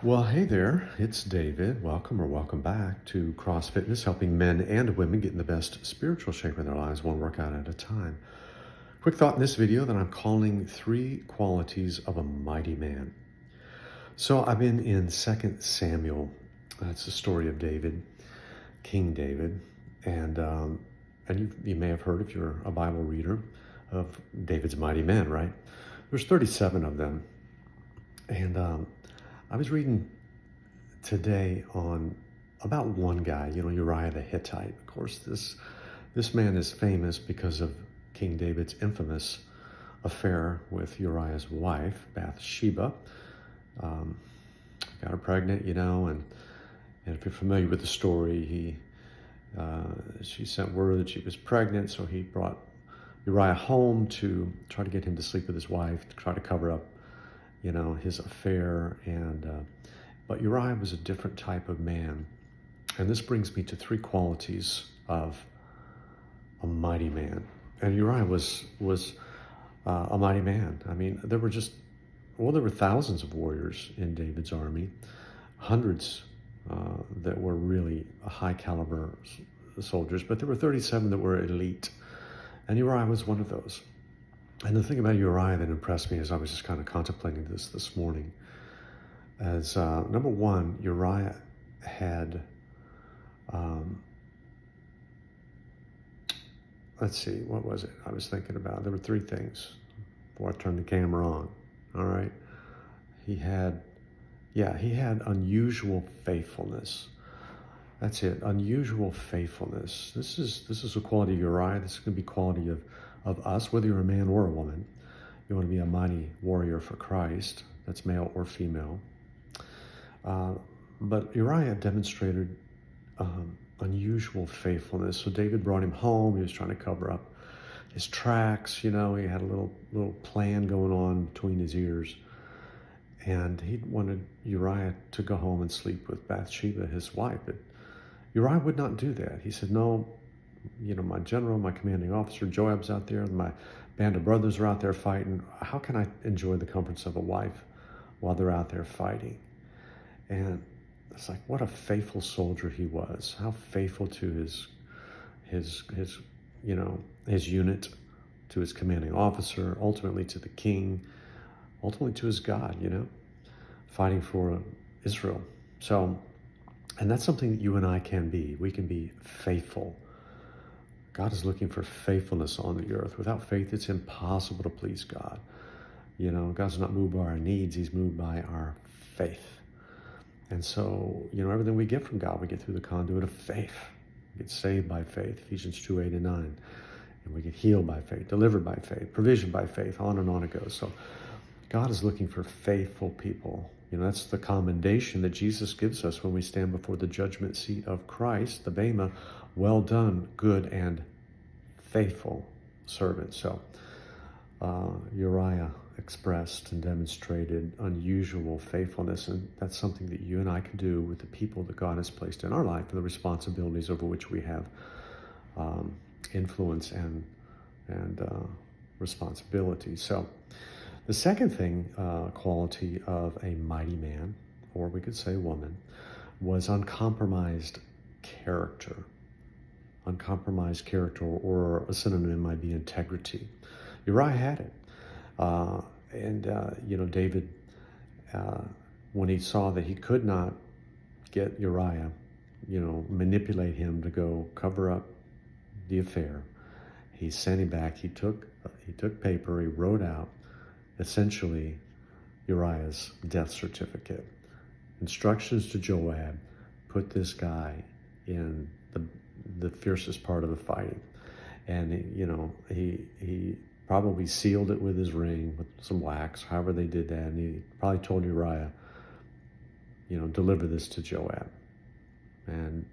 Well, hey there, it's David. Welcome or welcome back to Cross Fitness, helping men and women get in the best spiritual shape of their lives, one workout at a time. Quick thought in this video that I'm calling three qualities of a mighty man. So I've been in 2 Samuel. That's the story of David, King David. And you may have heard, if you're a Bible reader, of David's mighty men, right? There's 37 of them. And I was reading today on about one guy, Uriah the Hittite. Of course, this man is famous because of King David's infamous affair with Uriah's wife, Bathsheba. Got her pregnant, and if you're familiar with the story, she sent word that she was pregnant, so he brought Uriah home to try to get him to sleep with his wife, to try to cover up, his affair. But Uriah was a different type of man. And this brings me to three qualities of a mighty man. And Uriah was a mighty man. I mean, there were thousands of warriors in David's army, hundreds that were really high caliber soldiers, but there were 37 that were elite. And Uriah was one of those. And the thing about Uriah that impressed me as I was just kind of contemplating this morning, as number one, Uriah had, let's see, what was it I was thinking about? There were three things before I turned the camera on. All right. He had unusual faithfulness. That's it, unusual faithfulness. This is a quality of Uriah. This is going to be quality of us, whether you're a man or a woman. You want to be a mighty warrior for Christ. That's male or female. But Uriah demonstrated unusual faithfulness. So David brought him home. He was trying to cover up his tracks. He had a little plan going on between his ears. And he wanted Uriah to go home and sleep with Bathsheba, his wife. But Uriah would not do that. He said, no, my general, my commanding officer, Joab's out there, and my band of brothers are out there fighting. How can I enjoy the comforts of a wife while they're out there fighting? And it's like, what a faithful soldier he was. How faithful to his unit, to his commanding officer, ultimately to the king, ultimately to his God, fighting for Israel. So, and that's something that you and I can be. We can be faithful. God is looking for faithfulness on the earth. Without faith, it's impossible to please God. God's not moved by our needs. He's moved by our faith. And so, everything we get from God, we get through the conduit of faith. We get saved by faith, Ephesians 2:8 and 9. And we get healed by faith, delivered by faith, provision by faith, on and on it goes. So God is looking for faithful people. That's the commendation that Jesus gives us when we stand before the judgment seat of Christ, the Bema, well done, good and faithful servant. So Uriah expressed and demonstrated unusual faithfulness, and that's something that you and I can do with the people that God has placed in our life and the responsibilities over which we have influence and responsibility. So the second thing, quality of a mighty man, or we could say woman, was uncompromised character. Uncompromised character, or a synonym might be integrity. Uriah had it. David, when he saw that he could not get Uriah, manipulate him to go cover up the affair, he sent him back. He took paper, he wrote out essentially Uriah's death certificate. Instructions to Joab: put this guy in the fiercest part of the fighting. And he probably sealed it with his ring, with some wax, however they did that. And he probably told Uriah, deliver this to Joab. And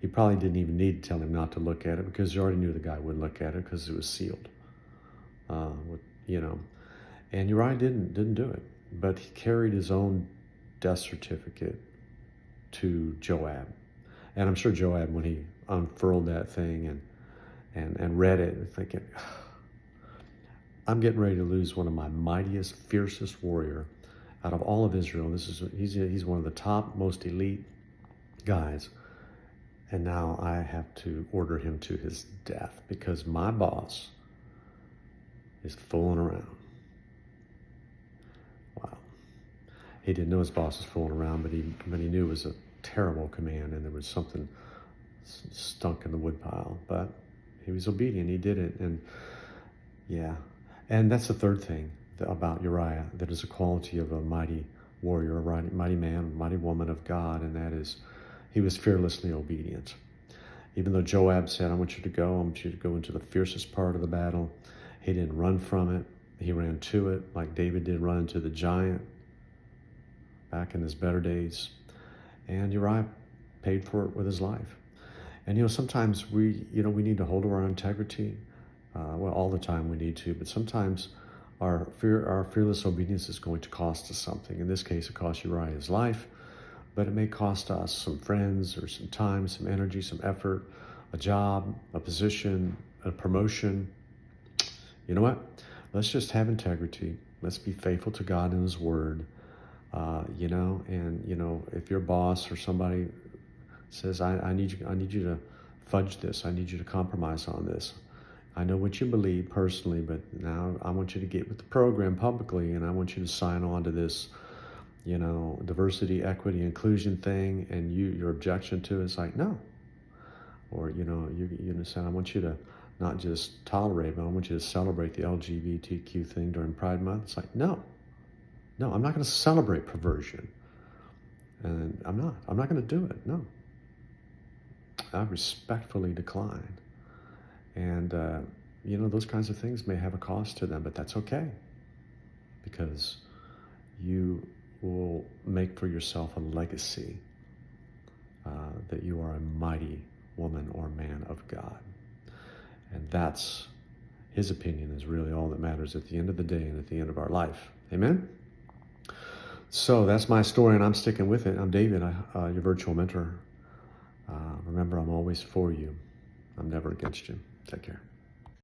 he probably didn't even need to tell him not to look at it, because he already knew the guy wouldn't look at it because it was sealed. And Uriah didn't do it, but he carried his own death certificate to Joab. And I'm sure Joab, when he unfurled that thing and read it, thinking, I'm getting ready to lose one of my mightiest, fiercest warrior out of all of Israel. He's one of the top, most elite guys. And now I have to order him to his death because my boss is fooling around. Wow. He didn't know his boss was fooling around, but he knew it was a terrible command and there was something stunk in the woodpile. But he was obedient. He did it. And yeah. And that's the third thing about Uriah that is a quality of a mighty warrior, a mighty man, a mighty woman of God, and that is he was fearlessly obedient. Even though Joab said, I want you to go into the fiercest part of the battle, he didn't run from it. He ran to it like David did run into the giant back in his better days. And Uriah paid for it with his life. And sometimes we need to hold to our integrity. Well, all the time we need to, but sometimes our fearless obedience is going to cost us something. In this case, it cost Uriah his life, but it may cost us some friends or some time, some energy, some effort, a job, a position, a promotion. You know what? Let's just have integrity. Let's be faithful to God and His Word. If your boss or somebody says, I need you to fudge this, I need you to compromise on this. I know what you believe personally, but now I want you to get with the program publicly, and I want you to sign on to this, diversity, equity, inclusion thing, and your objection to it is like, no. Or, you say, I want you to not just tolerate, but I want you to celebrate the LGBTQ thing during Pride Month. It's like, no, I'm not going to celebrate perversion. And I'm not going to do it, no. I respectfully decline. And, those kinds of things may have a cost to them, but that's okay. Because you will make for yourself a legacy that you are a mighty woman or man of God. And that's, His opinion is really all that matters at the end of the day and at the end of our life. Amen? So that's my story, and I'm sticking with it. I'm David, your virtual mentor. Remember, I'm always for you. I'm never against you. Take care.